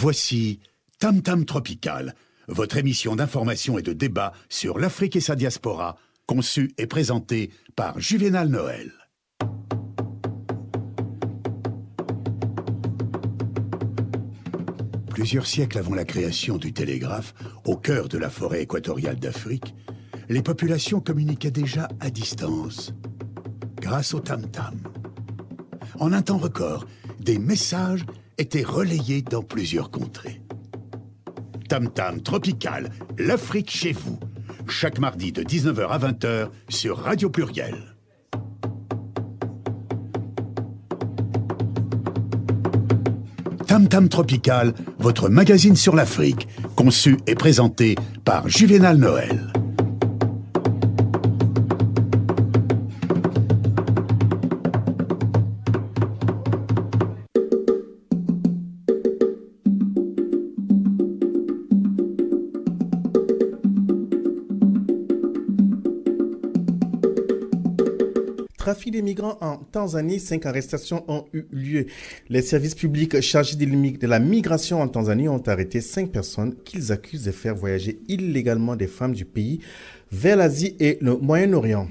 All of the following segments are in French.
Voici Tam Tam Tropical, votre émission d'information et de débat sur l'Afrique et sa diaspora, conçue et présentée par Juvénal Noël. Plusieurs siècles avant la création du télégraphe, au cœur de la forêt équatoriale d'Afrique, les populations communiquaient déjà à distance, grâce au tam-tam. En un temps record, des messages étaient relayés dans plusieurs contrées. Tam Tam Tropical, l'Afrique chez vous, chaque mardi de 19h à 20h sur Radio Pluriel. Tam Tam Tropical, votre magazine sur l'Afrique, conçu et présenté par Juvénal Noël. Trafic des migrants en Tanzanie, 5 arrestations ont eu lieu. Les services publics chargés de la migration en Tanzanie ont arrêté 5 personnes qu'ils accusent de faire voyager illégalement des femmes du pays vers l'Asie et le Moyen-Orient.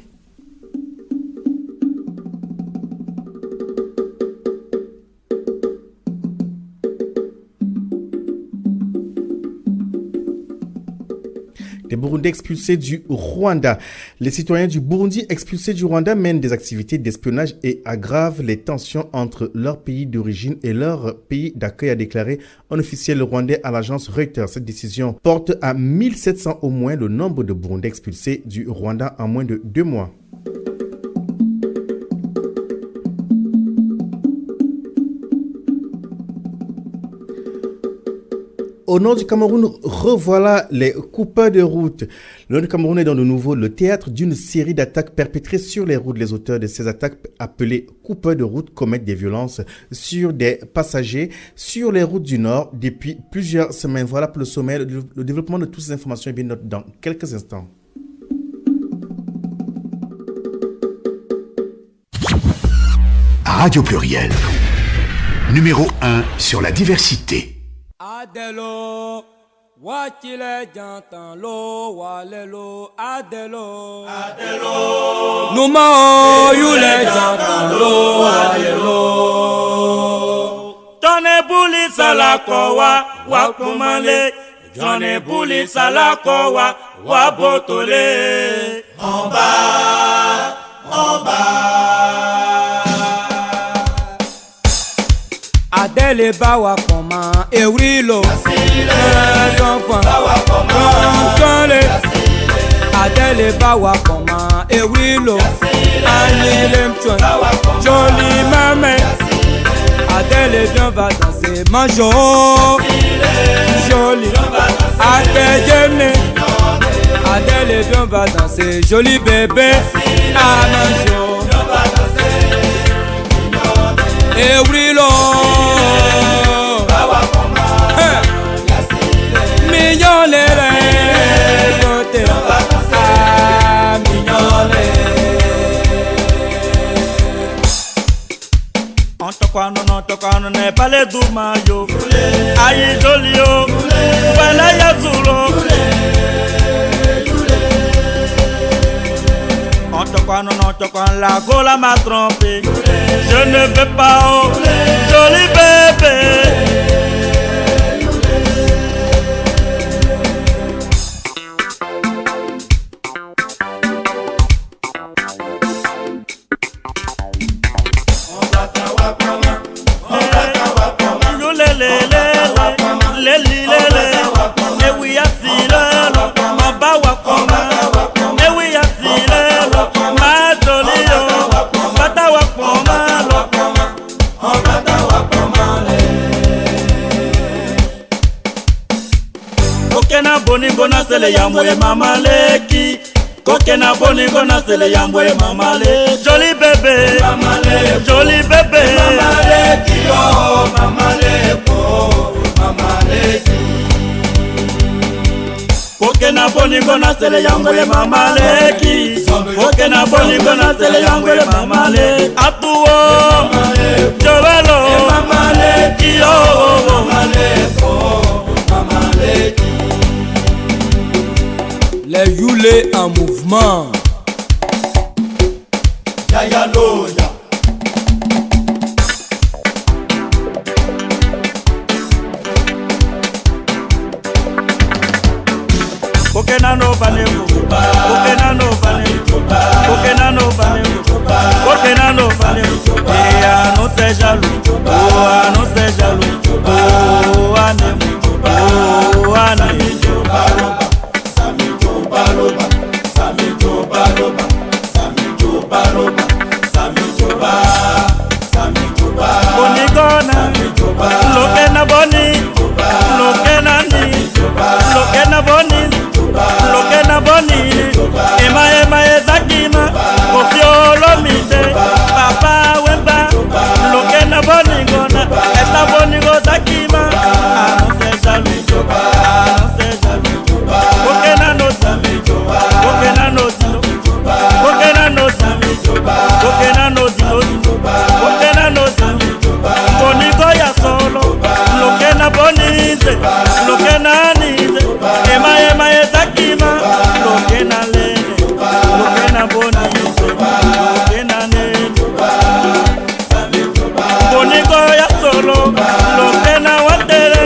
Des Burundais expulsés du Rwanda. Les citoyens du Burundi expulsés du Rwanda mènent des activités d'espionnage et aggravent les tensions entre leur pays d'origine et leur pays d'accueil, a déclaré un officiel rwandais à l'agence Reuters. Cette décision porte à 1700 au moins le nombre de Burundais expulsés du Rwanda en moins de 2 mois. Au nord du Cameroun, revoilà les coupeurs de route. Le nord du Cameroun est dans de nouveau le théâtre d'une série d'attaques perpétrées sur les routes. Les auteurs de ces attaques, appelés coupeurs de route, commettent des violences sur des passagers sur les routes du nord depuis plusieurs semaines. Voilà pour le sommet. Le développement de toutes ces informations est bien noté dans quelques instants. Radio Pluriel, numéro 1 sur la diversité. Adelo, Wakile jantan lo, walelo, Adelo, Adelo, Numa yule jantan lo, walelo. Tone buli salako wa kumale, Tone buli salako wa botole. En bas, en bas. Adele bawa koma ewilo enfant kole Adele bawa koma ewilo anile mchon joli mame Adele viens va danser manjo joli akejene Adele viens va danser joli bébé ananjo ewilo mignolere kote mignole on tokano ne pale duma yo ayi joli yo wala ya zuro on tokano la gola m'a trompé je ne veux pas oh joli bébé. Gona sele yambwe mama leki kokena boni gona sele yambwe mama le joli bébé mama le joli bébé mama leki oh mama leko mama leki kokena boni gona sele yambwe mama leki kokena boni gona sele yambwe mama le atuo jovelo mama leki oh mama leko les Yule en mouvement. Yaya Loya. Kokena no banemu, kokena no banemu, kokena no banemu, kokena no banemu. Eh, ah, non c'est jaloux, oh, ah, non c'est jaloux, oh, anemu, oh, anemu. Samijo baloba, Samijo baloba, Samijo baloba, Samijo ba, Samijo ba. Bonigona, lokena boni, lokena ni, lokena boni. Lokena bonini, ema ezakima, kofiolo mite, papa wemba. Lokena boningona, eta bonigo zakima. Ah, c'est jaloux, ah, c'est jaloux. Kokena no samijo, kokena no zino, kokena no samijo, kokena no zino, kokena no samijo. Bonigo ya solo, lokena bonite, lokena nize, ema ezakima, lokena lene, lokena bonite, lokena nene. Bonigo ya solo, lokena watere,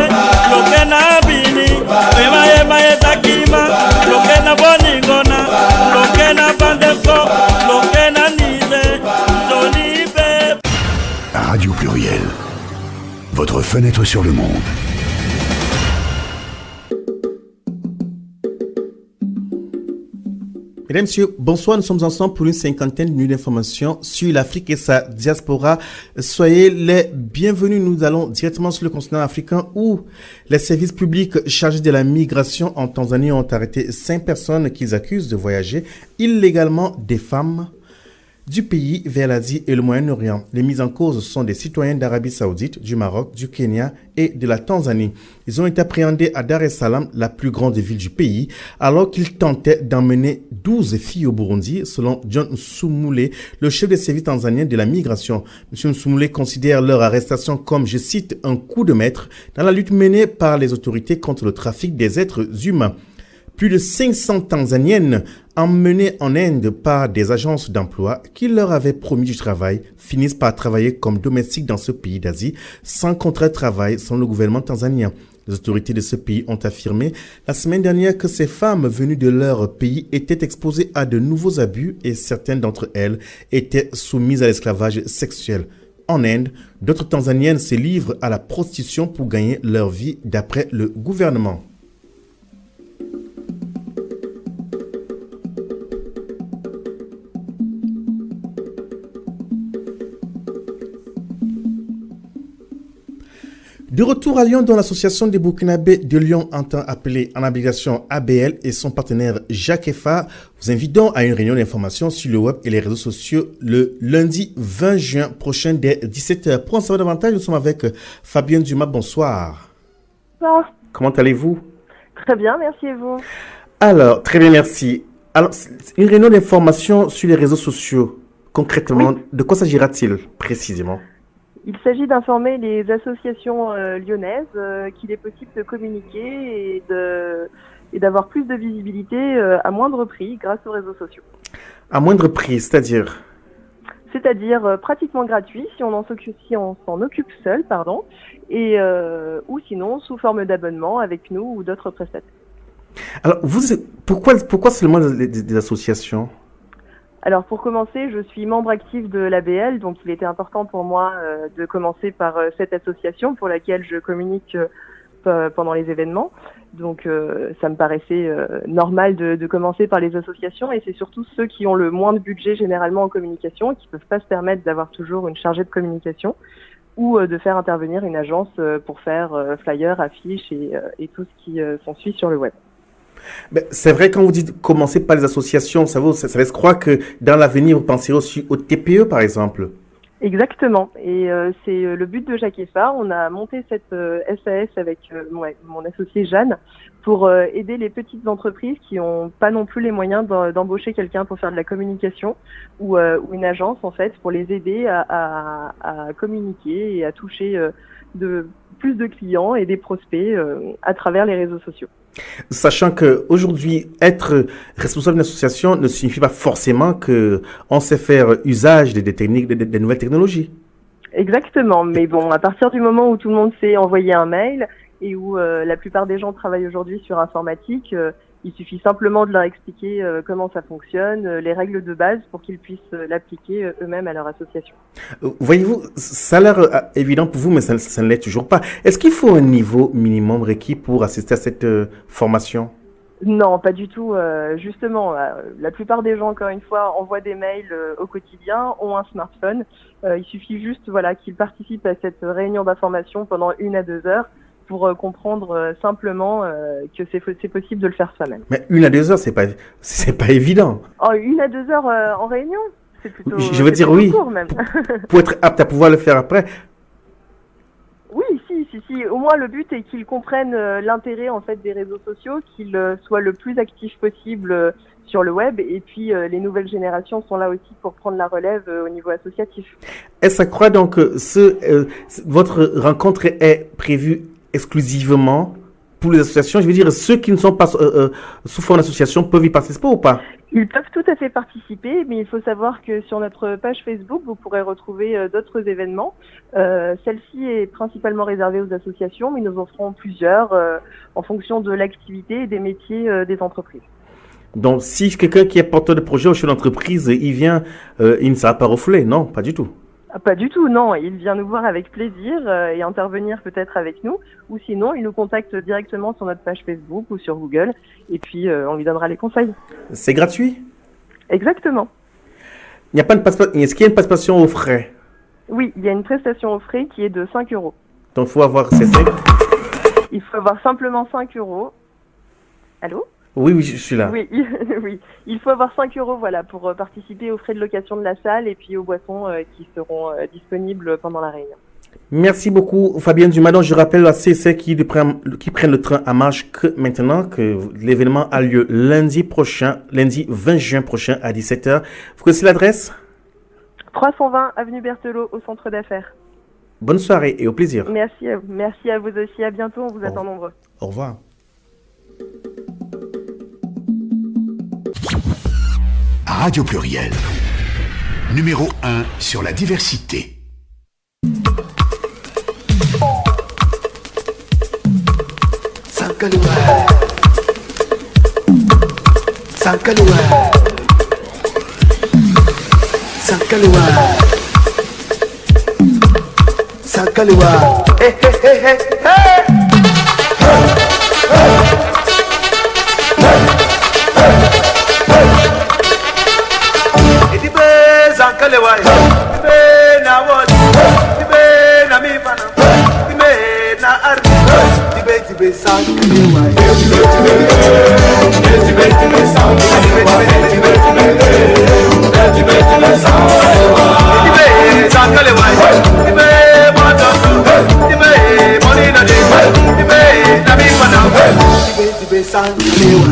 lokena bini, ema ezakima, lokena boningona, lokena bandefo, lokena nize, joli bébé. Radio Pluriel, votre fenêtre sur le monde. Mesdames, Messieurs, bonsoir. Nous sommes ensemble pour une cinquantaine de minutes d'informations sur l'Afrique et sa diaspora. Soyez les bienvenus. Nous allons directement sur le continent africain où les services publics chargés de la migration en Tanzanie ont arrêté 5 personnes qu'ils accusent de voyager illégalement des femmes du pays vers l'Asie et le Moyen-Orient. Les mises en cause sont des citoyens d'Arabie Saoudite, du Maroc, du Kenya et de la Tanzanie. Ils ont été appréhendés à Dar es Salaam, la plus grande ville du pays, alors qu'ils tentaient d'emmener 12 filles au Burundi, selon John Nsumule, le chef des services tanzaniens de la migration. M. Nsumule considère leur arrestation comme, je cite, un coup de maître dans la lutte menée par les autorités contre le trafic des êtres humains. Plus de 500 Tanzaniennes emmenées en Inde par des agences d'emploi qui leur avaient promis du travail finissent par travailler comme domestiques dans ce pays d'Asie sans contrat de travail selon le gouvernement tanzanien. Les autorités de ce pays ont affirmé la semaine dernière que ces femmes venues de leur pays étaient exposées à de nouveaux abus et certaines d'entre elles étaient soumises à l'esclavage sexuel. En Inde, d'autres Tanzaniennes se livrent à la prostitution pour gagner leur vie d'après le gouvernement. De retour à Lyon, dont l'association des Burkinabés de Lyon entend appeler en abréviation ABL et son partenaire Jacques Effa, vous invitons à une réunion d'information sur le web et les réseaux sociaux le lundi 20 juin prochain dès 17h. Pour en savoir davantage, nous sommes avec Fabienne Dumas. Bonsoir. Bonsoir. Comment allez-vous? Très bien, merci et vous? Alors, très bien, merci. Alors, une réunion d'information sur les réseaux sociaux, concrètement, oui. De quoi s'agira-t-il précisément? Il s'agit d'informer les associations lyonnaises qu'il est possible de communiquer et d'avoir plus de visibilité à moindre prix grâce aux réseaux sociaux. À moindre prix, c'est-à-dire? C'est-à-dire pratiquement gratuit si on s'en occupe seul, et ou sinon sous forme d'abonnement avec nous ou d'autres prestataires. Alors, pourquoi seulement des associations? Alors pour commencer, je suis membre actif de l'ABL, donc il était important pour moi de commencer par cette association pour laquelle je communique pendant les événements. Donc ça me paraissait normal de commencer par les associations, et c'est surtout ceux qui ont le moins de budget généralement en communication et qui ne peuvent pas se permettre d'avoir toujours une chargée de communication ou de faire intervenir une agence pour faire flyers, affiches et tout ce qui s'ensuit sur le web. Ben, c'est vrai, quand vous dites commencer par les associations, ça laisse croire que dans l'avenir, vous penserez aussi au TPE, par exemple. Exactement. Et c'est le but de Jacques Effa. On a monté cette SAS avec mon associé Jeanne pour aider les petites entreprises qui n'ont pas non plus les moyens d'embaucher quelqu'un pour faire de la communication ou une agence, en fait, pour les aider à communiquer et à toucher de plus de clients et des prospects à travers les réseaux sociaux. Sachant qu'aujourd'hui, être responsable d'une association ne signifie pas forcément qu'on sait faire usage des techniques, des nouvelles technologies. Exactement, mais bon, à partir du moment où tout le monde sait envoyer un mail et où la plupart des gens travaillent aujourd'hui sur informatique, il suffit simplement de leur expliquer comment ça fonctionne, les règles de base pour qu'ils puissent l'appliquer eux-mêmes à leur association. Voyez-vous, ça a l'air évident pour vous, mais ça ne l'est toujours pas. Est-ce qu'il faut un niveau minimum requis pour assister à cette formation? Non, pas du tout. Justement, la plupart des gens, encore une fois, envoient des mails au quotidien, ont un smartphone. Il suffit juste qu'ils participent à cette réunion d'information pendant 1 à 2 heures pour comprendre simplement que c'est possible de le faire soi-même. Mais 1 à 2 heures, c'est pas évident. Oh, 1 à 2 heures en réunion? C'est plutôt, je veux dire oui. Court, même. Pour être apte à pouvoir le faire après. Oui, si. Au moins, le but est qu'ils comprennent l'intérêt en fait des réseaux sociaux, qu'ils soient le plus actifs possible sur le web. Et puis, les nouvelles générations sont là aussi pour prendre la relève au niveau associatif. Est-ce à croire donc votre rencontre est prévue exclusivement pour les associations? Je veux dire, ceux qui ne sont pas sous forme d'association peuvent y participer ou pas? Ils peuvent tout à fait participer, mais il faut savoir que sur notre page Facebook, vous pourrez retrouver d'autres événements. Celle-ci est principalement réservée aux associations, mais nous en ferons plusieurs en fonction de l'activité et des métiers des entreprises. Donc, si quelqu'un qui est porteur de projet au chef d'entreprise, il vient, il ne sera pas refoulé? Non, pas du tout. Pas du tout, non. Il vient nous voir avec plaisir et intervenir peut-être avec nous. Ou sinon, il nous contacte directement sur notre page Facebook ou sur Google. Et puis, on lui donnera les conseils. C'est gratuit? Exactement. Il n'y a pas Est-ce qu'il y a une participation aux frais? Oui, il y a une prestation aux frais qui est de 5 €. Donc, il faut avoir ces 5. Il faut avoir simplement 5 €. Allô? Oui, je suis là. Oui, oui. Il faut avoir 5 € pour participer aux frais de location de la salle et puis aux boissons qui seront disponibles pendant la réunion. Merci beaucoup, Fabienne Dumas. Donc, je rappelle à ceux qui prennent le train à marche que maintenant, que l'événement a lieu lundi 20 juin prochain à 17h. Vous connaissez l'adresse? 320 avenue Berthelot au centre d'affaires. Bonne soirée et au plaisir. Merci à vous aussi. À bientôt. On vous attend nombreux. Au revoir. Radio Pluriel, numéro 1 sur la diversité. Sankalewa, Sankalewa, Sankalewa, Sankalewa, hey hey hey hey hey. Sankalewa, ibe na wodi, ibe na mi bana, ibe na ardi, ibe Sankalewa, ibe Sankalewa, ibe Sankalewa, ibe mototo, ibe money na de, ibe na mi bana, ibe Sankalewa,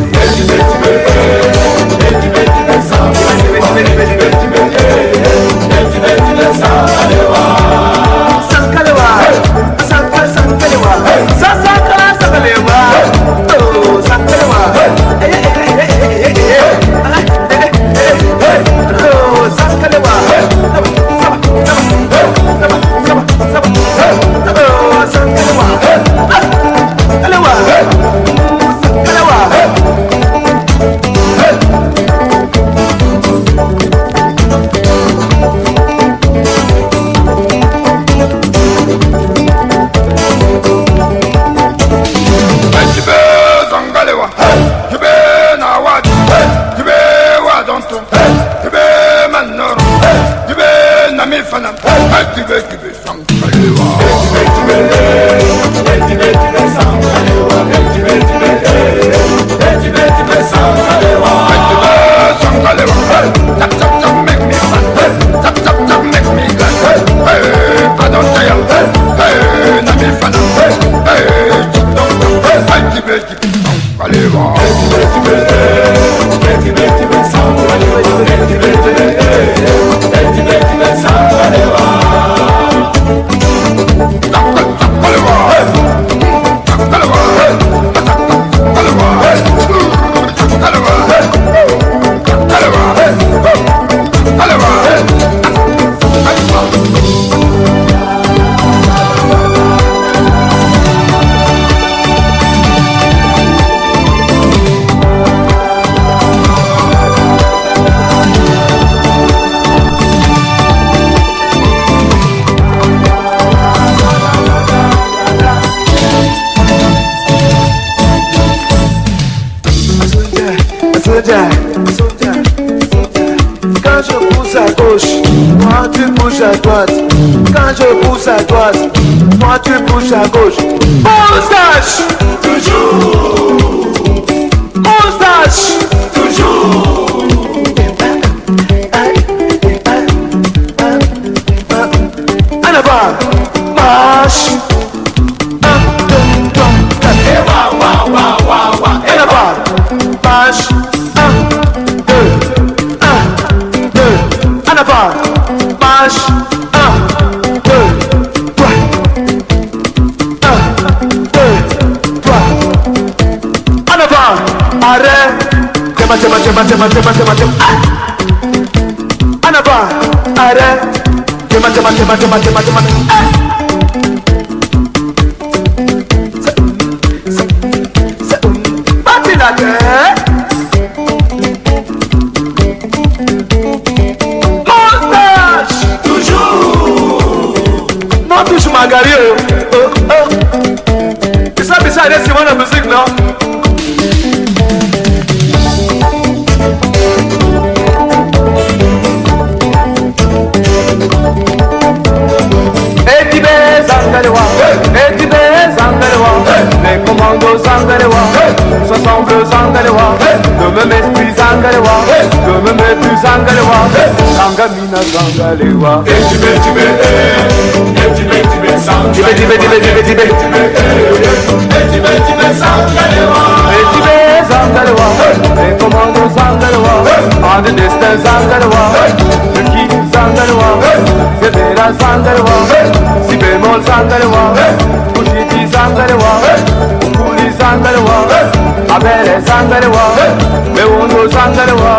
Soldier, soldier, soldier. Quand je pousse à gauche, moi tu pousses à droite. Quand je pousse à droite, moi tu pousses à gauche. Moustache, toujours. Moustache, toujours. En avant, marche. 1, 2, 3, 4. Et wa wa wa wa wa. En avant, marche. 1, 2, 1, 2. En avant, marche. 1, 2, 3. 1, 2, 3. En avant, arrêt. Tema, tema, tema, tema, tema, tema, tema. En avant, arrêt. Tema, tema, tema, tema, tema, tema. Bâti la tête. Montage. Toujours. Non, toujours Magario. Oh, oh. Et ça, c'est vraiment la musique, non? Les commandos Zangalewa, 62 Zangalewa, de même esprit Zangalewa, de même plus Zangalewa, Zangamina Zangalewa. Les commandos Zangalewa, en de destin Zangalewa, le qui Zangalewa, c'est Vera Zangalewa, si bémol Zangalewa, Kushiti Zangalewa, Kuli Zangalewa, Abele Zangalewa, Meundo Zangalewa,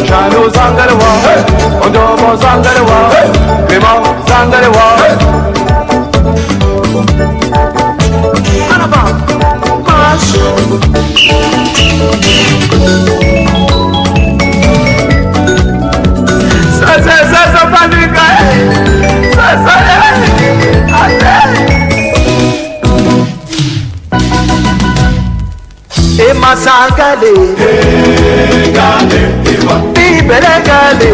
Chano Zangalewa, Ondomo Zangalewa, Clément Zangalewa. En avant, marche. Ça panique. Et ma sangale, Bibele gale,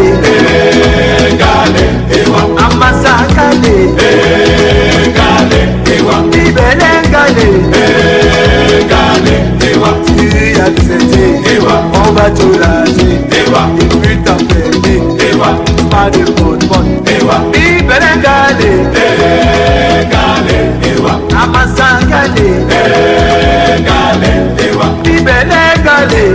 Amasangale, Bibele gale, tu as accepté, on va tout lâcher, et puis t'enfermer, pas de bonne, Bibele gale, Amasangale, Bibele gale,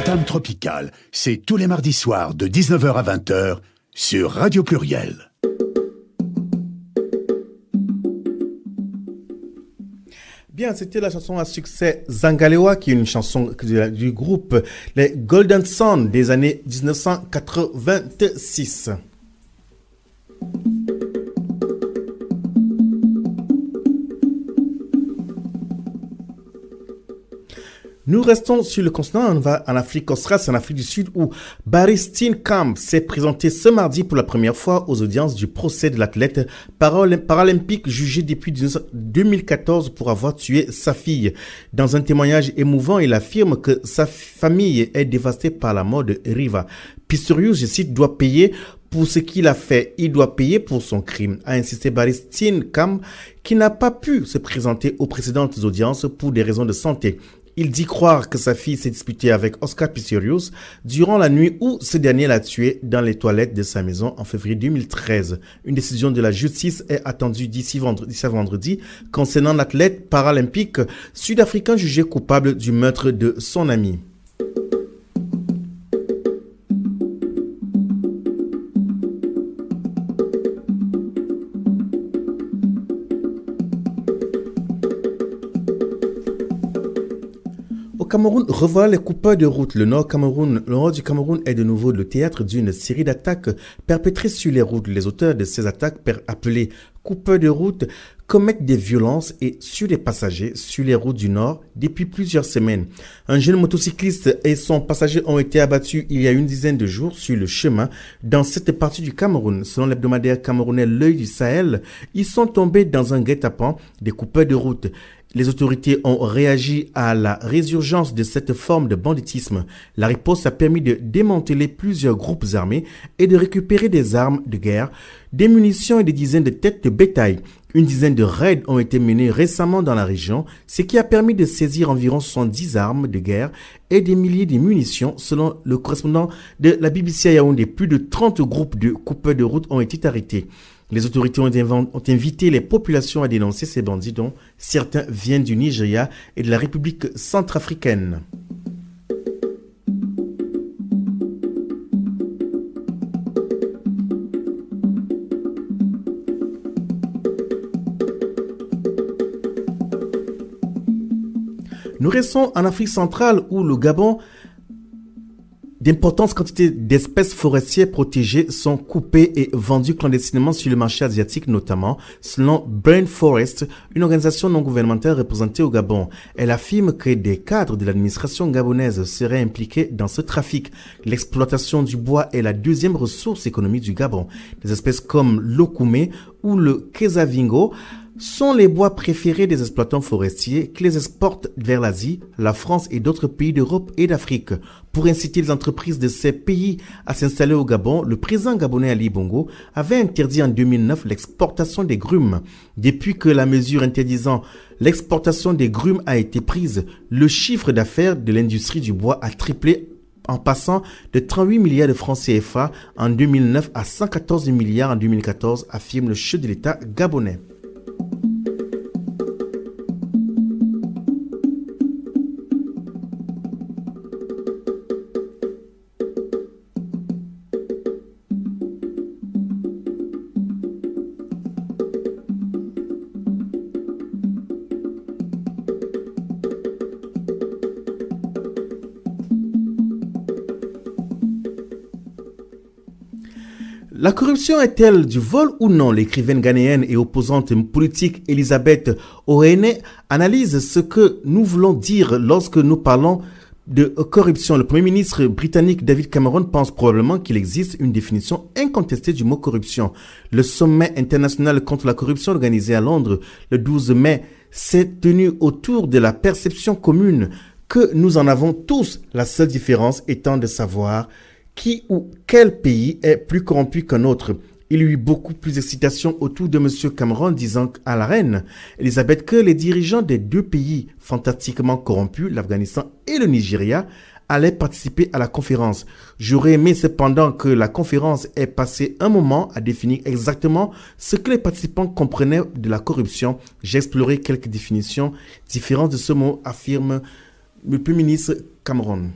Tam Tam Tropical, c'est tous les mardis soirs de 19h à 20h sur Radio Pluriel. Bien, c'était la chanson à succès Zangalewa, qui est une chanson du groupe les Golden Sun des années 1986. Nous restons sur le continent, on va en Afrique australe, c'est en Afrique du Sud où Barry Steenkamp s'est présenté ce mardi pour la première fois aux audiences du procès de l'athlète paralympique jugé depuis 2014 pour avoir tué sa fille. Dans un témoignage émouvant, il affirme que sa famille est dévastée par la mort de Riva. Pistorius, je cite, doit payer pour ce qu'il a fait. Il doit payer pour son crime, a insisté Barry Steenkamp, qui n'a pas pu se présenter aux précédentes audiences pour des raisons de santé. Il dit croire que sa fille s'est disputée avec Oscar Pistorius durant la nuit où ce dernier l'a tué dans les toilettes de sa maison en février 2013. Une décision de la justice est attendue d'ici vendredi concernant l'athlète paralympique sud-africain jugé coupable du meurtre de son ami. Au Cameroun, revoilà les coupeurs de route. Le nord du Cameroun est de nouveau le théâtre d'une série d'attaques perpétrées sur les routes. Les auteurs de ces attaques, appelés coupeurs de route, commettent des violences et sur les passagers sur les routes du nord depuis plusieurs semaines. Un jeune motocycliste et son passager ont été abattus il y a une dizaine de jours sur le chemin dans cette partie du Cameroun. Selon l'hebdomadaire camerounais L'Œil du Sahel, ils sont tombés dans un guet-apens des coupeurs de route. Les autorités ont réagi à la résurgence de cette forme de banditisme. La riposte a permis de démanteler plusieurs groupes armés et de récupérer des armes de guerre, des munitions et des dizaines de têtes de bétail. Une dizaine de raids ont été menés récemment dans la région, ce qui a permis de saisir environ 70 armes de guerre et des milliers de munitions. Selon le correspondant de la BBC à Yaoundé, plus de 30 groupes de coupeurs de route ont été arrêtés. Les autorités ont invité les populations à dénoncer ces bandits dont certains viennent du Nigeria et de la République centrafricaine. Nous restons en Afrique centrale où le Gabon, d'importantes quantités d'espèces forestières protégées sont coupées et vendues clandestinement sur le marché asiatique notamment, selon Brain Forest, une organisation non gouvernementale représentée au Gabon. Elle affirme que des cadres de l'administration gabonaise seraient impliqués dans ce trafic. L'exploitation du bois est la deuxième ressource économique du Gabon. Des espèces comme l'okoumé ou le kesavingo sont les bois préférés des exploitants forestiers qui les exportent vers l'Asie, la France et d'autres pays d'Europe et d'Afrique. Pour inciter les entreprises de ces pays à s'installer au Gabon, le président gabonais Ali Bongo avait interdit en 2009 l'exportation des grumes. Depuis que la mesure interdisant l'exportation des grumes a été prise, le chiffre d'affaires de l'industrie du bois a triplé en passant de 38 milliards de francs CFA en 2009 à 114 milliards en 2014, affirme le chef de l'État gabonais. La corruption est-elle du vol ou non? L'écrivaine ghanéenne et opposante politique Elisabeth Oene analyse ce que nous voulons dire lorsque nous parlons de corruption. Le Premier ministre britannique David Cameron pense probablement qu'il existe une définition incontestée du mot corruption. Le sommet international contre la corruption organisé à Londres le 12 mai s'est tenu autour de la perception commune que nous en avons tous, la seule différence étant de savoir qui ou quel pays est plus corrompu qu'un autre. Il y a eu beaucoup plus d'excitation autour de M. Cameron disant à la reine Elisabeth que les dirigeants des deux pays fantastiquement corrompus, l'Afghanistan et le Nigeria, allaient participer à la conférence. J'aurais aimé cependant que la conférence ait passé un moment à définir exactement ce que les participants comprenaient de la corruption. J'ai exploré quelques définitions différentes de ce mot, affirme le Premier ministre Cameron.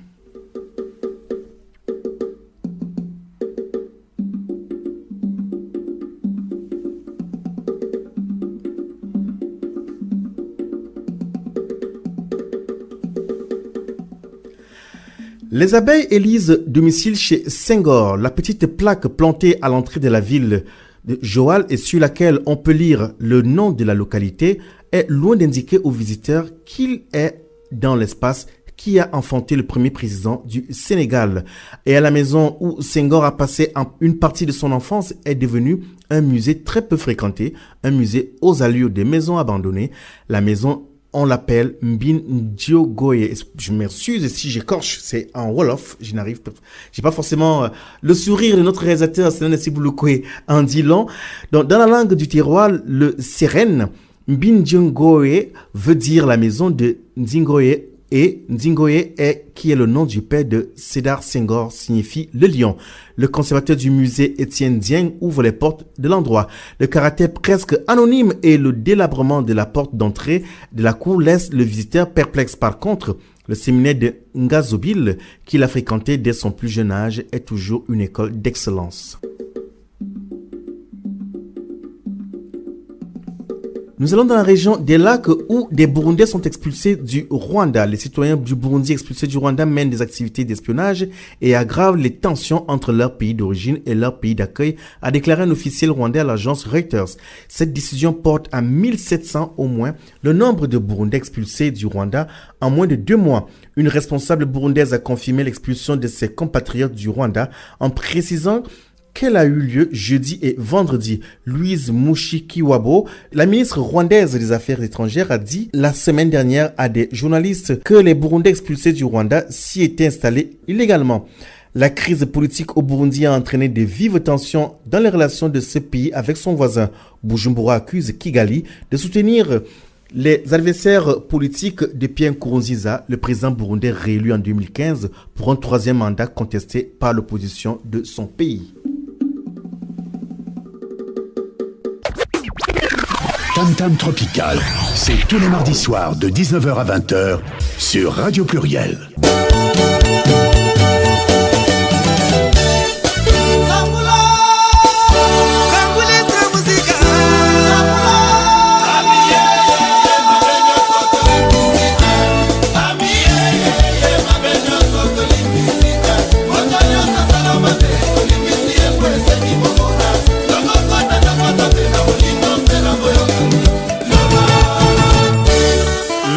Les abeilles élisent domicile chez Senghor. La petite plaque plantée à l'entrée de la ville de Joal et sur laquelle on peut lire le nom de la localité est loin d'indiquer aux visiteurs qu'il est dans l'espace qui a enfanté le premier président du Sénégal. Et à la maison où Senghor a passé une partie de son enfance est devenu un musée très peu fréquenté, un musée aux allures des maisons abandonnées. La maison, on l'appelle Mbin Ndiogoye. Je m'excuse si j'écorche, c'est en Wolof. J'ai pas forcément le sourire de notre réalisateur, Sénan Sibouloukoé, en dit long. Donc, dans la langue du terroir, le Sérène, Mbin Ndiogoye veut dire la maison de Ndingoye. Et Ndingoye qui est le nom du père de Sédar Senghor, signifie le lion. Le conservateur du musée Étienne Dieng ouvre les portes de l'endroit. Le caractère presque anonyme et le délabrement de la porte d'entrée de la cour laissent le visiteur perplexe. Par contre, le séminaire de Ngazobil, qu'il a fréquenté dès son plus jeune âge, est toujours une école d'excellence. Nous allons dans la région des lacs où des Burundais sont expulsés du Rwanda. Les citoyens du Burundi expulsés du Rwanda mènent des activités d'espionnage et aggravent les tensions entre leur pays d'origine et leur pays d'accueil, a déclaré un officiel rwandais à l'agence Reuters. Cette décision porte à 1700 au moins le nombre de Burundais expulsés du Rwanda en moins de 2 mois. Une responsable burundaise a confirmé l'expulsion de ses compatriotes du Rwanda en précisant qu'elle a eu lieu jeudi et vendredi. Louise Mushikiwabo, la ministre rwandaise des Affaires étrangères, a dit la semaine dernière à des journalistes que les Burundais expulsés du Rwanda s'y étaient installés illégalement. La crise politique au Burundi a entraîné de vives tensions dans les relations de ce pays avec son voisin. Bujumbura accuse Kigali de soutenir les adversaires politiques de Pierre Nkurunziza, le président burundais réélu en 2015 pour un 3e mandat contesté par l'opposition de son pays. Tam Tam Tropical, c'est tous les mardis soirs de 19h à 20h sur Radio Pluriel.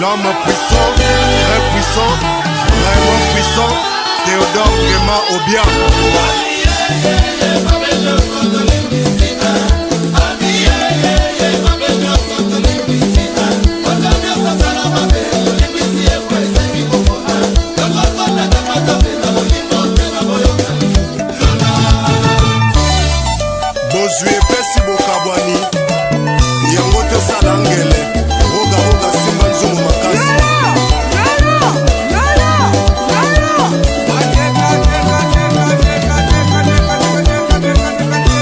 L'homme puissant, très puissant, vraiment puissant, Théodore Gema Obia. Bozue Pesi Bokabwani, Yangoto Salangele, Roga Roga Simbanzumu Makasi.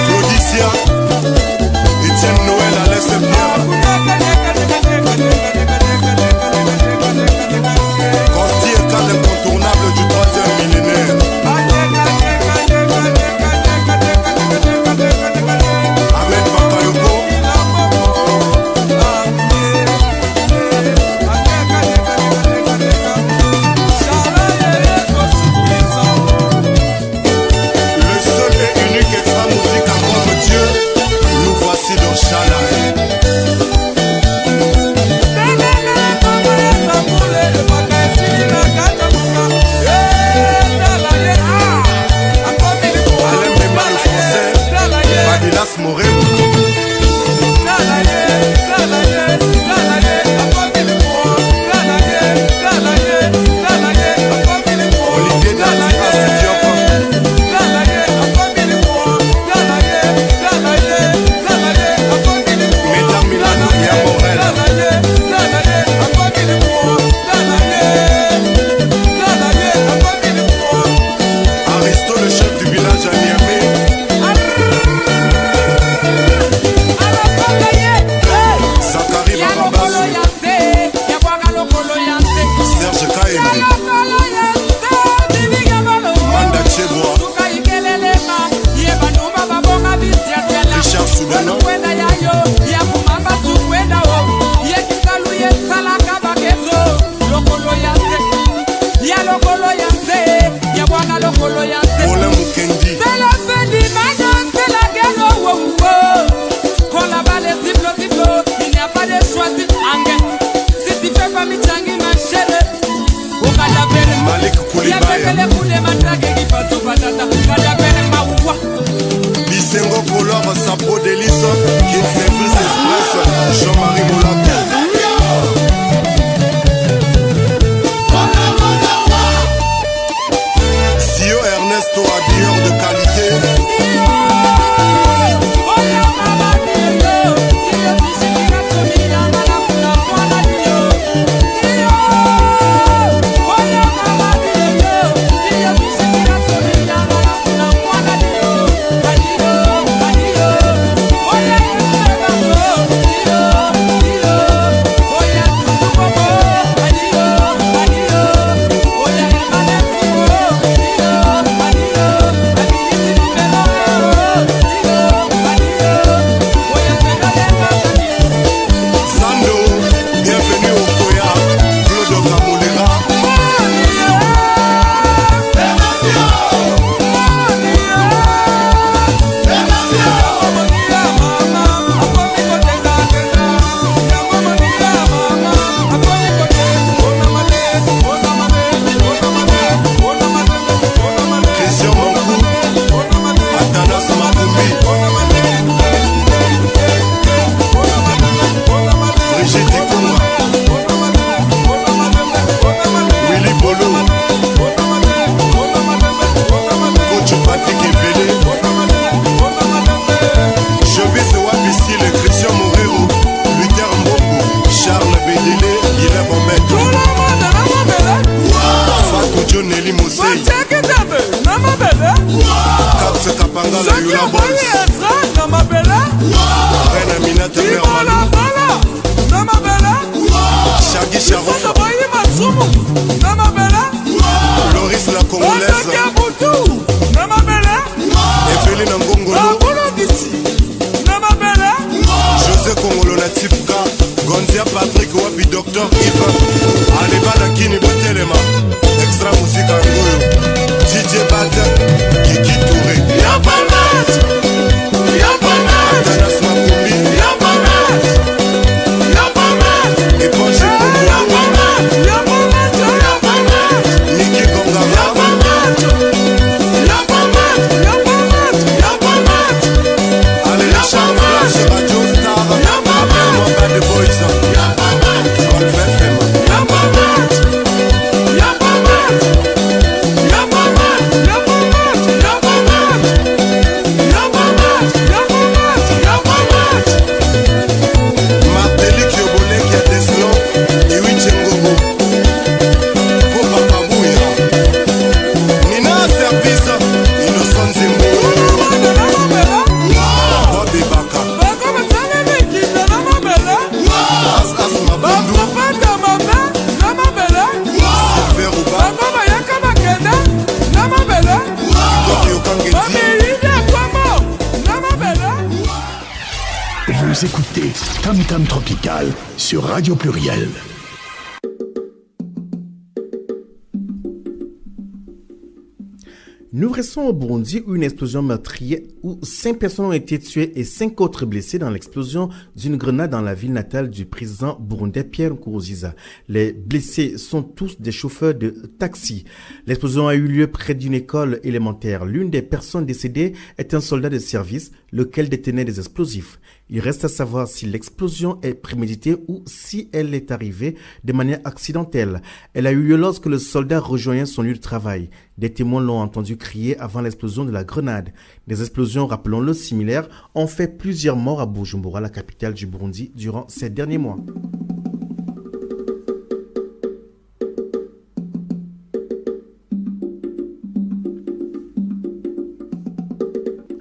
Claudicia, Etienne Noël à l'SFR. Costi est cas incontournable du 3e millénaire. Ahmed Bakayoko. Le seul et unique extra musique à comme Dieu, nous voici dans Chalaï. Alain Bema le français, Badilas Morel. Olivier Dati Asidiop. Mesdames Milano Mia Morel. Aristo le chef du village à Niamey. Zachary Barabas. Serge Kaembe. Manda Chebois. Richard Soudano. Paulin Mukendi. Il n'y a pas de choix, si tu fais pas mi changi ma chérie, au cadavre, Malik Koulibaly. Bisengo Color Sapo Délice. King Service Express. Jean-Marie Moulaka. Sio Ernesto habilleur de qualité. Tanga la soki Yula omoni Boys. ezra na mabele Reine Aminata Mère Malou. ibolabala na mabele Shaggy biso Sharofa. toboyi masumu na mabele Loris la Congolaise. otokia butu na mabele Eveline Ngongolo. babulukisi na mabele José Congolo na Tipka. Gonzia Patrick Wapi Dr. Yves. Aleba na Kini Botelema. Extra musique Angoyo. DJ Bata. Kiki Touré. Yapamat Yapamat Atanas Makumbi. Yapamat Yapamat Eponge Kombo. Yapamat Yapamat Yapamat Niki Gongara. Allez la chance flash Radio Star. Appelle-moi Bad Boys. Golf FM. Martelly Kiobole qui a des slons. Iwi Tchengogo. Popa Kabouya. Nina Service. Innocent Zembo. Bobby Baka. As As Mabundu. Silver Uba. Gorio Kangeti. Vous écoutez Tam Tam Tropical sur Radio Pluriel. Nous restons au Burundi où une explosion meurtrière où 5 personnes ont été tuées et 5 autres blessées dans l'explosion d'une grenade dans la ville natale du président burundais Pierre Nkurunziza. Les blessés sont tous des chauffeurs de taxi. L'explosion a eu lieu près d'une école élémentaire. L'une des personnes décédées est un soldat de service, lequel détenait des explosifs. Il reste à savoir si l'explosion est préméditée ou si elle est arrivée de manière accidentelle. Elle a eu lieu lorsque le soldat rejoignait son lieu de travail. Des témoins l'ont entendu crier avant l'explosion de la grenade. Des explosions, rappelons-le, similaires, ont fait plusieurs morts à Bujumbura, la capitale du Burundi, durant ces derniers mois.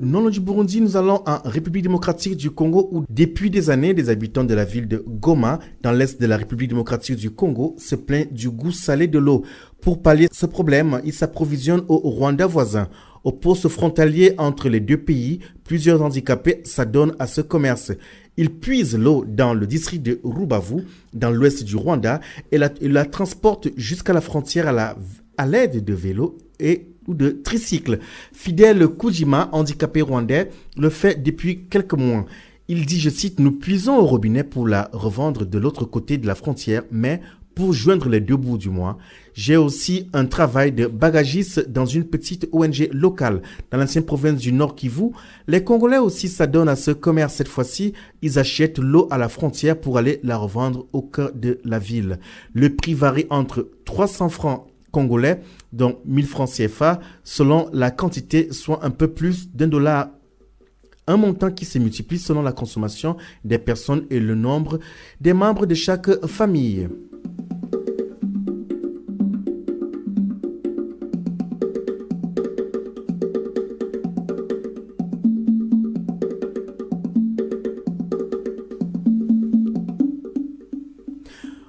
Non loin du Burundi, nous allons en République démocratique du Congo où depuis des années, les habitants de la ville de Goma, dans l'est de la République démocratique du Congo, se plaignent du goût salé de l'eau. Pour pallier ce problème, ils s'approvisionnent au Rwanda voisin. Au poste frontalier entre les deux pays, plusieurs handicapés s'adonnent à ce commerce. Ils puisent l'eau dans le district de Rubavu, dans l'ouest du Rwanda, et la transportent jusqu'à la frontière à l'aide de vélos ou de tricycles. Fidèle Kujima, handicapé rwandais, le fait depuis quelques mois. Il dit, je cite, « Nous puisons au robinet pour la revendre de l'autre côté de la frontière, mais pour joindre les deux bouts du mois. J'ai aussi un travail de bagagiste dans une petite ONG locale dans l'ancienne province du Nord Kivu. Les Congolais aussi s'adonnent à ce commerce. Cette fois-ci, ils achètent l'eau à la frontière pour aller la revendre au cœur de la ville. Le prix varie entre 300 francs congolais, dont 1000 francs CFA, selon la quantité, soit un peu plus d'$1. Un montant qui se multiplie selon la consommation des personnes et le nombre des membres de chaque famille.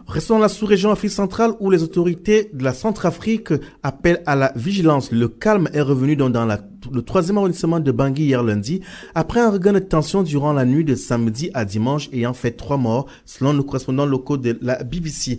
Restons dans la sous-région Afrique centrale où les autorités de la Centrafrique appellent à la vigilance. Le calme est revenu dans le 3e arrondissement de Bangui hier lundi, après un regain de tension durant la nuit de samedi à dimanche ayant fait 3 morts, selon nos correspondants locaux de la BBC.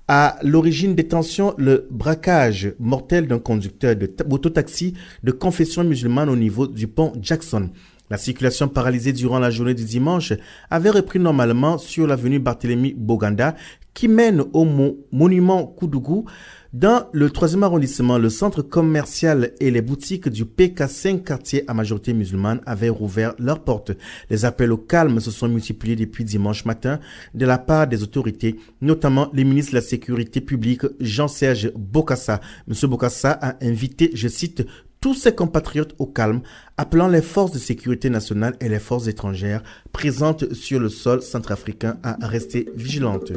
À l'origine des tensions, le braquage mortel d'un conducteur de mototaxi de confession musulmane au niveau du pont Jackson. La circulation paralysée durant la journée du dimanche avait repris normalement sur l'avenue Barthélemy Boganda qui mène au monument Koudougou. Dans le 3e arrondissement, le centre commercial et les boutiques du PK5 quartier à majorité musulmane avaient rouvert leurs portes. Les appels au calme se sont multipliés depuis dimanche matin de la part des autorités, notamment le ministre de la Sécurité publique Jean-Serge Bokassa. M. Bokassa a invité, je cite, tous ses compatriotes au calme, appelant les forces de sécurité nationale et les forces étrangères présentes sur le sol centrafricain à rester vigilantes.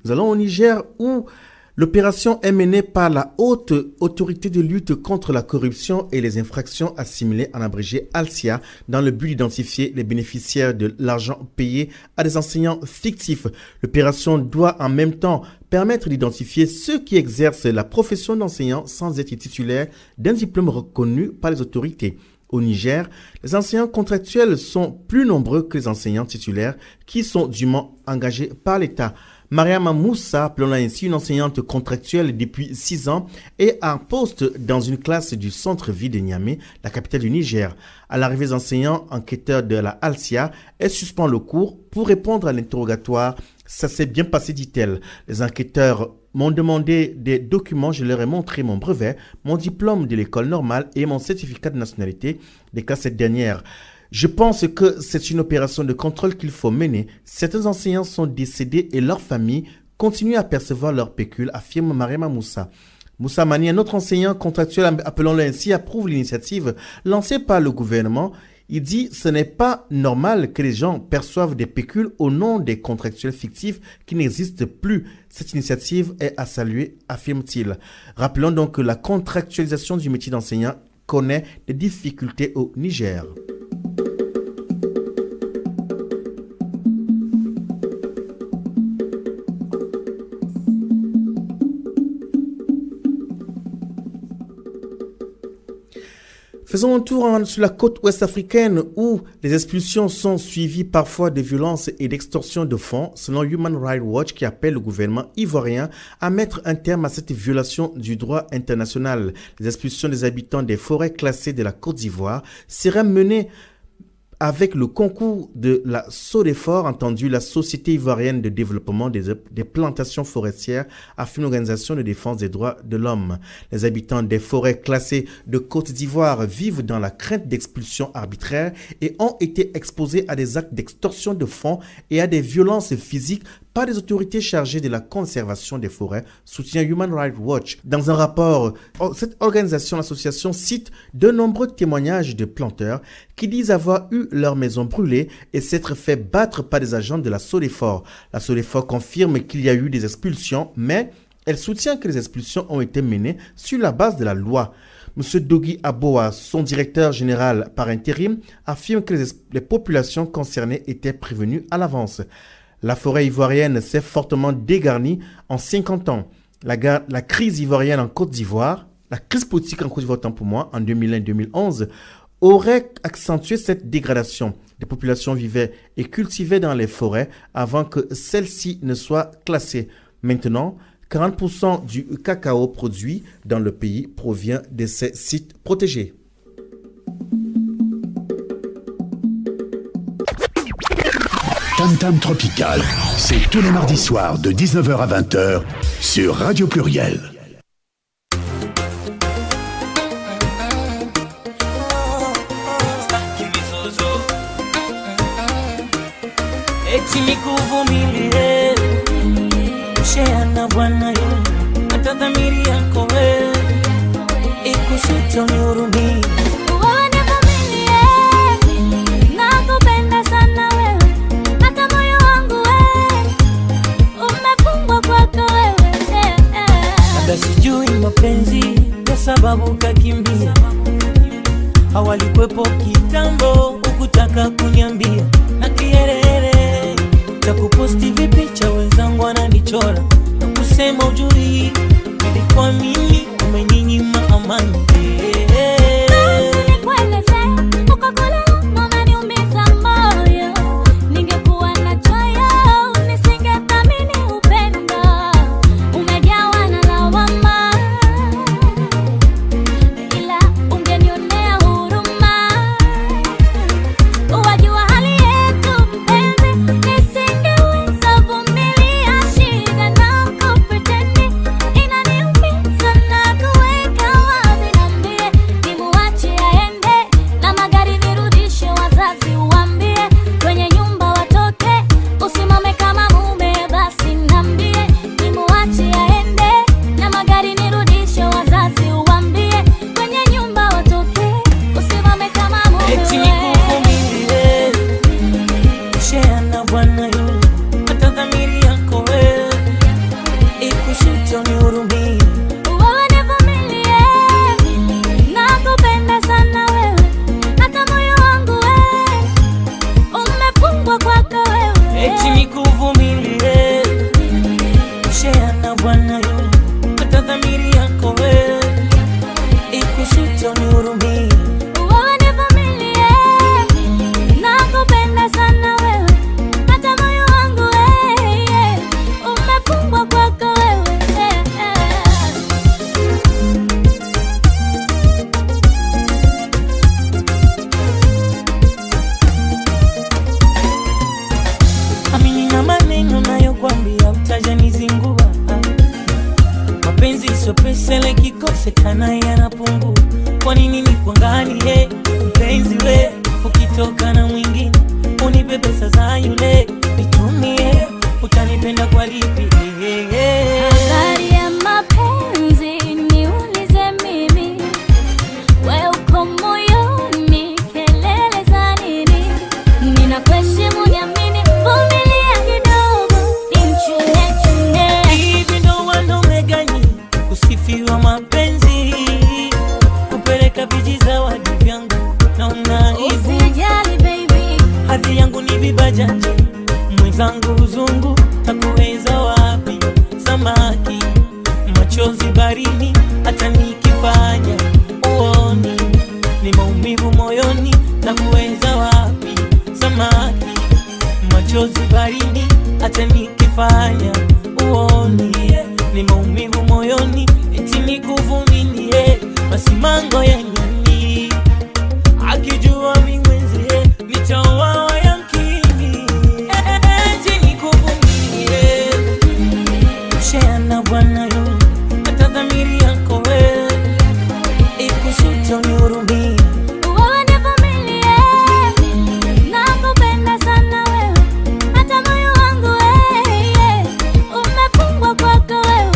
Nous allons au Niger où l'opération est menée par la Haute Autorité de lutte contre la corruption et les infractions assimilées en abrégé ALSIA dans le but d'identifier les bénéficiaires de l'argent payé à des enseignants fictifs. L'opération doit en même temps permettre d'identifier ceux qui exercent la profession d'enseignant sans être titulaires d'un diplôme reconnu par les autorités. Au Niger, les enseignants contractuels sont plus nombreux que les enseignants titulaires qui sont dûment engagés par l'État. Mariama Moussa, appelons-la ainsi, une enseignante contractuelle depuis 6 ans, est en poste dans une classe du centre-ville de Niamey, la capitale du Niger. À l'arrivée des enseignants enquêteurs de la ALSIA, elle suspend le cours pour répondre à l'interrogatoire. Ça s'est bien passé, dit-elle. Les enquêteurs m'ont demandé des documents, je leur ai montré mon brevet, mon diplôme de l'école normale et mon certificat de nationalité, déclare cette dernière. Je pense que c'est une opération de contrôle qu'il faut mener. Certains enseignants sont décédés et leurs familles continuent à percevoir leur pécule, affirme Mariama Moussa. Moussa Mani, un autre enseignant contractuel, appelons-le ainsi, approuve l'initiative lancée par le gouvernement. Il dit « Ce n'est pas normal que les gens perçoivent des pécules au nom des contractuels fictifs qui n'existent plus. Cette initiative est à saluer, affirme-t-il. » Rappelons donc que la contractualisation du métier d'enseignant connaît des difficultés au Niger. Faisons un tour sur la côte ouest africaine où les expulsions sont suivies parfois de violences et d'extorsions de fonds, selon Human Rights Watch qui appelle le gouvernement ivoirien à mettre un terme à cette violation du droit international. Les expulsions des habitants des forêts classées de la Côte d'Ivoire seraient menées avec le concours de la SODEFOR, entendu la Société ivoirienne de développement des plantations forestières, affirme l'Organisation de défense des droits de l'homme. Les habitants des forêts classées de Côte d'Ivoire vivent dans la crainte d'expulsions arbitraires et ont été exposés à des actes d'extorsion de fonds et à des violences physiques par des autorités chargées de la conservation des forêts, soutient Human Rights Watch. Dans un rapport, cette organisation, l'association, cite de nombreux témoignages de planteurs qui disent avoir eu leur maison brûlée et s'être fait battre par des agents de la SODEFOR. La SODEFOR confirme qu'il y a eu des expulsions, mais elle soutient que les expulsions ont été menées sur la base de la loi. M. Dogui Aboa, son directeur général par intérim, affirme que les populations concernées étaient prévenues à l'avance. La forêt ivoirienne s'est fortement dégarnie en 50 ans. La crise ivoirienne en Côte d'Ivoire, la crise politique en Côte d'Ivoire, tant pour moi, en 2001-2011, aurait accentué cette dégradation. Les populations vivaient et cultivaient dans les forêts avant que celles-ci ne soient classées. Maintenant, 40% du cacao produit dans le pays provient de ces sites protégés. Tam Tam Tropical, c'est tous les mardis soirs de 19h à 20h sur Radio Pluriel. Eti nikuvumilie, usheana Bwana yo, hata dhamiri yako wewe ikusite unihurumie. Sijui mapenzi kwa sababu kakimbia, hawalikwepo kitambo ukutaka kuniambia, na kiherehere cha kuposti vipicha wenzangu wananichora na kusema ujuri nilikuwa mimi umeninyima amani. Wajua hali yetu mpenzi, nisingeweza vumilia. sio pesa ile kikosekana yanapungua. Kwa nini nikuangalie mpenzi we, ukitoka na mwingine unipe pesa za yule nitumie, utanipenda kwa lipi? Habari ya mapenzi niulize mimi, we uko moyoni, kelele za nini? Ninakuheshimu niamini, vumilia kidogo, nimchune chune. Hivi ndo wanaume gani kusifiwa mapenzi, kupeleka vijizawadi vyangu naona hivi. Usijali baby, Hadhi yangu ni vibajaji, mwenzangu uzungu takuweza wapi? Samaki machozi barini, hata nikifanya uoni ni maumivu moyoni, takuweza wapi? Samaki machozi barini, hata nikifanya uoni ni maumivu moyoni, eti nikuvumilie masimango ya nyani, akijua mimwenzie nitaoa yankini, eti nikuvumilie msheana bwana yo, hata dhamiri yako we ikusuta unihurumie. wewe ni familia, nakupenda sana wewe, hata moyo wangu wewe umefungwa kwako wewe.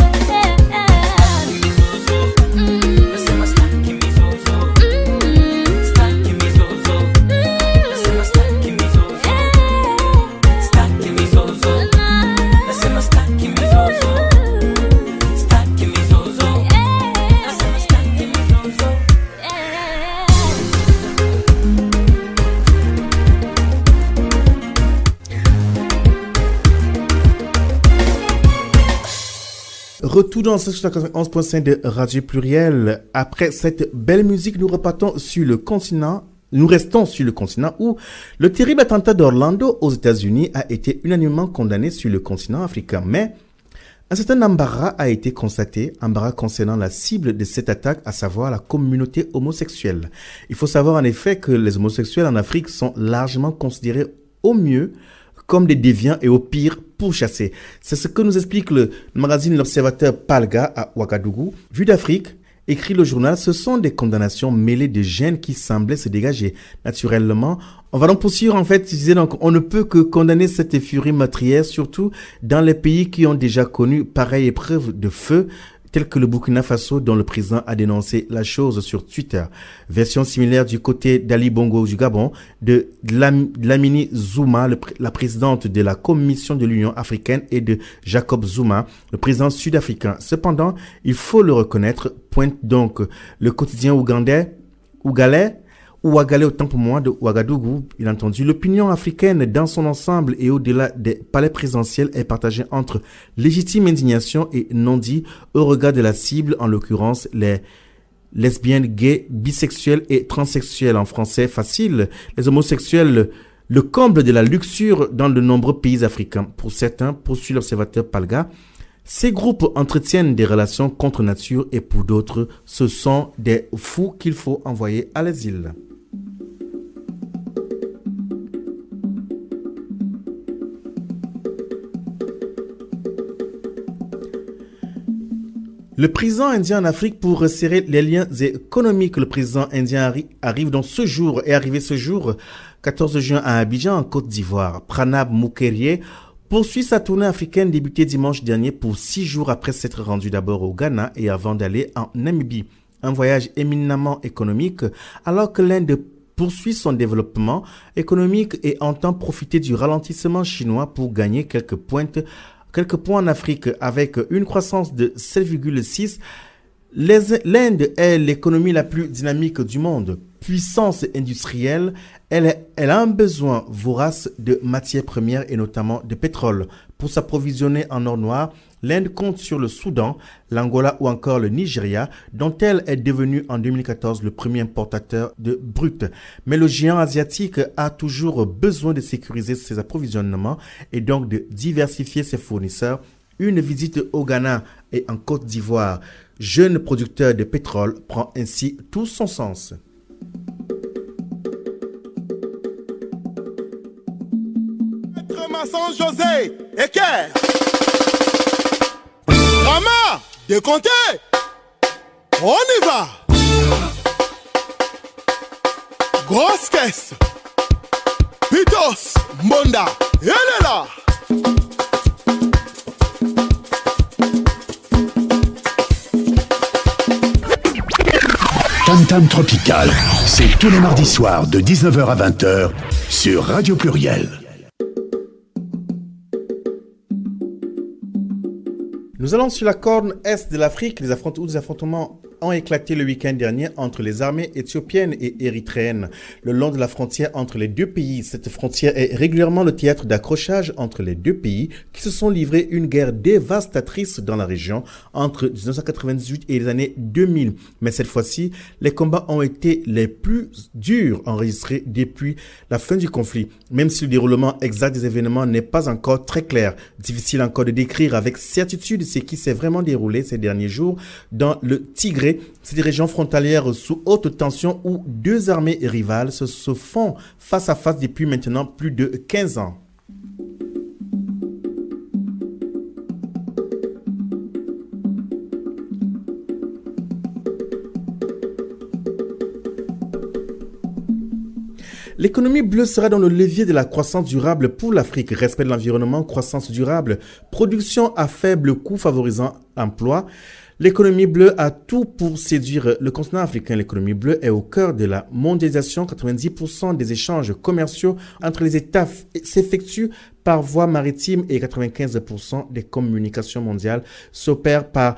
Nasema staki mizozo, staki mizozo, nasema staki mizozo, staki mizozo, nasema staki mizozo, staki mizozo, nasema staki mizozo. Retour dans ce 11.5 de Radio Pluriel. Après cette belle musique, nous repartons sur le continent. Nous restons sur le continent où le terrible attentat d'Orlando aux États-Unis a été unanimement condamné sur le continent africain. Mais un certain embarras a été constaté, embarras concernant la cible de cette attaque, à savoir la communauté homosexuelle. Il faut savoir en effet que les homosexuels en Afrique sont largement considérés au mieux comme des déviants et au pire pourchassés. C'est ce que nous explique le magazine L'Observateur Palga à Ouagadougou. Vue d'Afrique, écrit le journal, ce sont des condamnations mêlées de gènes qui semblaient se dégager naturellement. On va donc poursuivre en fait, je disais donc, on ne peut que condamner cette furie meurtrière, surtout dans les pays qui ont déjà connu pareille épreuve de feu, tel que le Burkina Faso, dont le président a dénoncé la chose sur Twitter. Version similaire du côté d'Ali Bongo du Gabon, de Dlamini Zuma, la présidente de la Commission de l'Union africaine, et de Jacob Zuma, le président sud-africain. Cependant, il faut le reconnaître, pointe donc le quotidien ougalais autant pour moi de Ouagadougou, il a entendu. L'opinion africaine dans son ensemble et au-delà des palais présidentiels est partagée entre légitime indignation et non-dit au regard de la cible, en l'occurrence les lesbiennes, gays, bisexuels et transsexuels, en français facile, les homosexuels, le comble de la luxure dans de nombreux pays africains. Pour certains, poursuit l'observateur Palga, ces groupes entretiennent des relations contre nature et pour d'autres, ce sont des fous qu'il faut envoyer à l'exil. Le président indien en Afrique pour resserrer les liens économiques. Le président indien arrive donc ce jour, 14 juin à Abidjan, en Côte d'Ivoire. Pranab Mukherjee poursuit sa tournée africaine débutée dimanche dernier pour 6 jours après s'être rendu d'abord au Ghana et avant d'aller en Namibie. Un voyage éminemment économique alors que l'Inde poursuit son développement économique et entend profiter du ralentissement chinois pour gagner quelques points en Afrique avec une croissance de 7,6. L'Inde est l'économie la plus dynamique du monde. Puissance industrielle, elle a un besoin vorace de matières premières et notamment de pétrole. Pour s'approvisionner en or noir, l'Inde compte sur le Soudan, l'Angola ou encore le Nigeria, dont elle est devenue en 2014 le premier importateur de brut. Mais le géant asiatique a toujours besoin de sécuriser ses approvisionnements et donc de diversifier ses fournisseurs. Une visite au Ghana et en Côte d'Ivoire, jeune producteur de pétrole, prend ainsi tout son sens. Maître Masson José, Eker, Rama, décompté. On y va. Grosse caisse. Pitos, Mbonda, elle est là. Tam Tam Tropical, c'est tous les mardis soirs de 19h à 20h sur Radio Pluriel. Nous allons sur la corne est de l'Afrique. Les affrontements ont éclaté le week-end dernier entre les armées éthiopiennes et érythréennes le long de la frontière entre les deux pays. Cette frontière est régulièrement le théâtre d'accrochage entre les deux pays qui se sont livrés une guerre dévastatrice dans la région entre 1998 et les années 2000. Mais cette fois-ci, les combats ont été les plus durs enregistrés depuis la fin du conflit. Même si le déroulement exact des événements n'est pas encore très clair, difficile encore de décrire avec certitude ce qui s'est vraiment déroulé ces derniers jours dans le Tigré. C'est des régions frontalières sous haute tension où deux armées rivales se font face à face depuis maintenant plus de 15 ans. L'économie bleue sera dans le levier de la croissance durable pour l'Afrique. Respect de l'environnement, croissance durable, production à faible coût favorisant l'emploi. L'économie bleue a tout pour séduire le continent africain. L'économie bleue est au cœur de la mondialisation. 90% des échanges commerciaux entre les États s'effectuent par voie maritime et 95% des communications mondiales s'opèrent par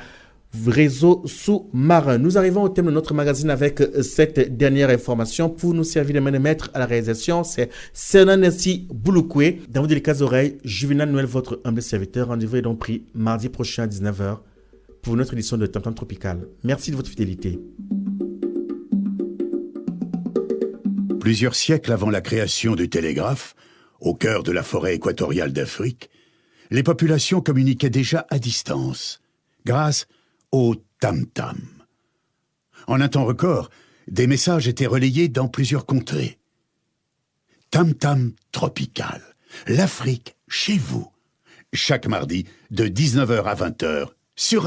réseau sous-marin. Nous arrivons au thème de notre magazine avec cette dernière information. Pour nous servir de main de maître à la réalisation, c'est Senanesi Bouloukoué. Dans vos délicates oreilles, Juvenal Noël, votre humble serviteur. Rendez-vous est donc pris mardi prochain à 19h pour notre édition de Tam Tam Tropical. Merci de votre fidélité. Plusieurs siècles avant la création du télégraphe, au cœur de la forêt équatoriale d'Afrique, les populations communiquaient déjà à distance, grâce au tam-tam. En un temps record, des messages étaient relayés dans plusieurs contrées. Tam Tam Tropical, l'Afrique chez vous, chaque mardi de 19h à 20h sur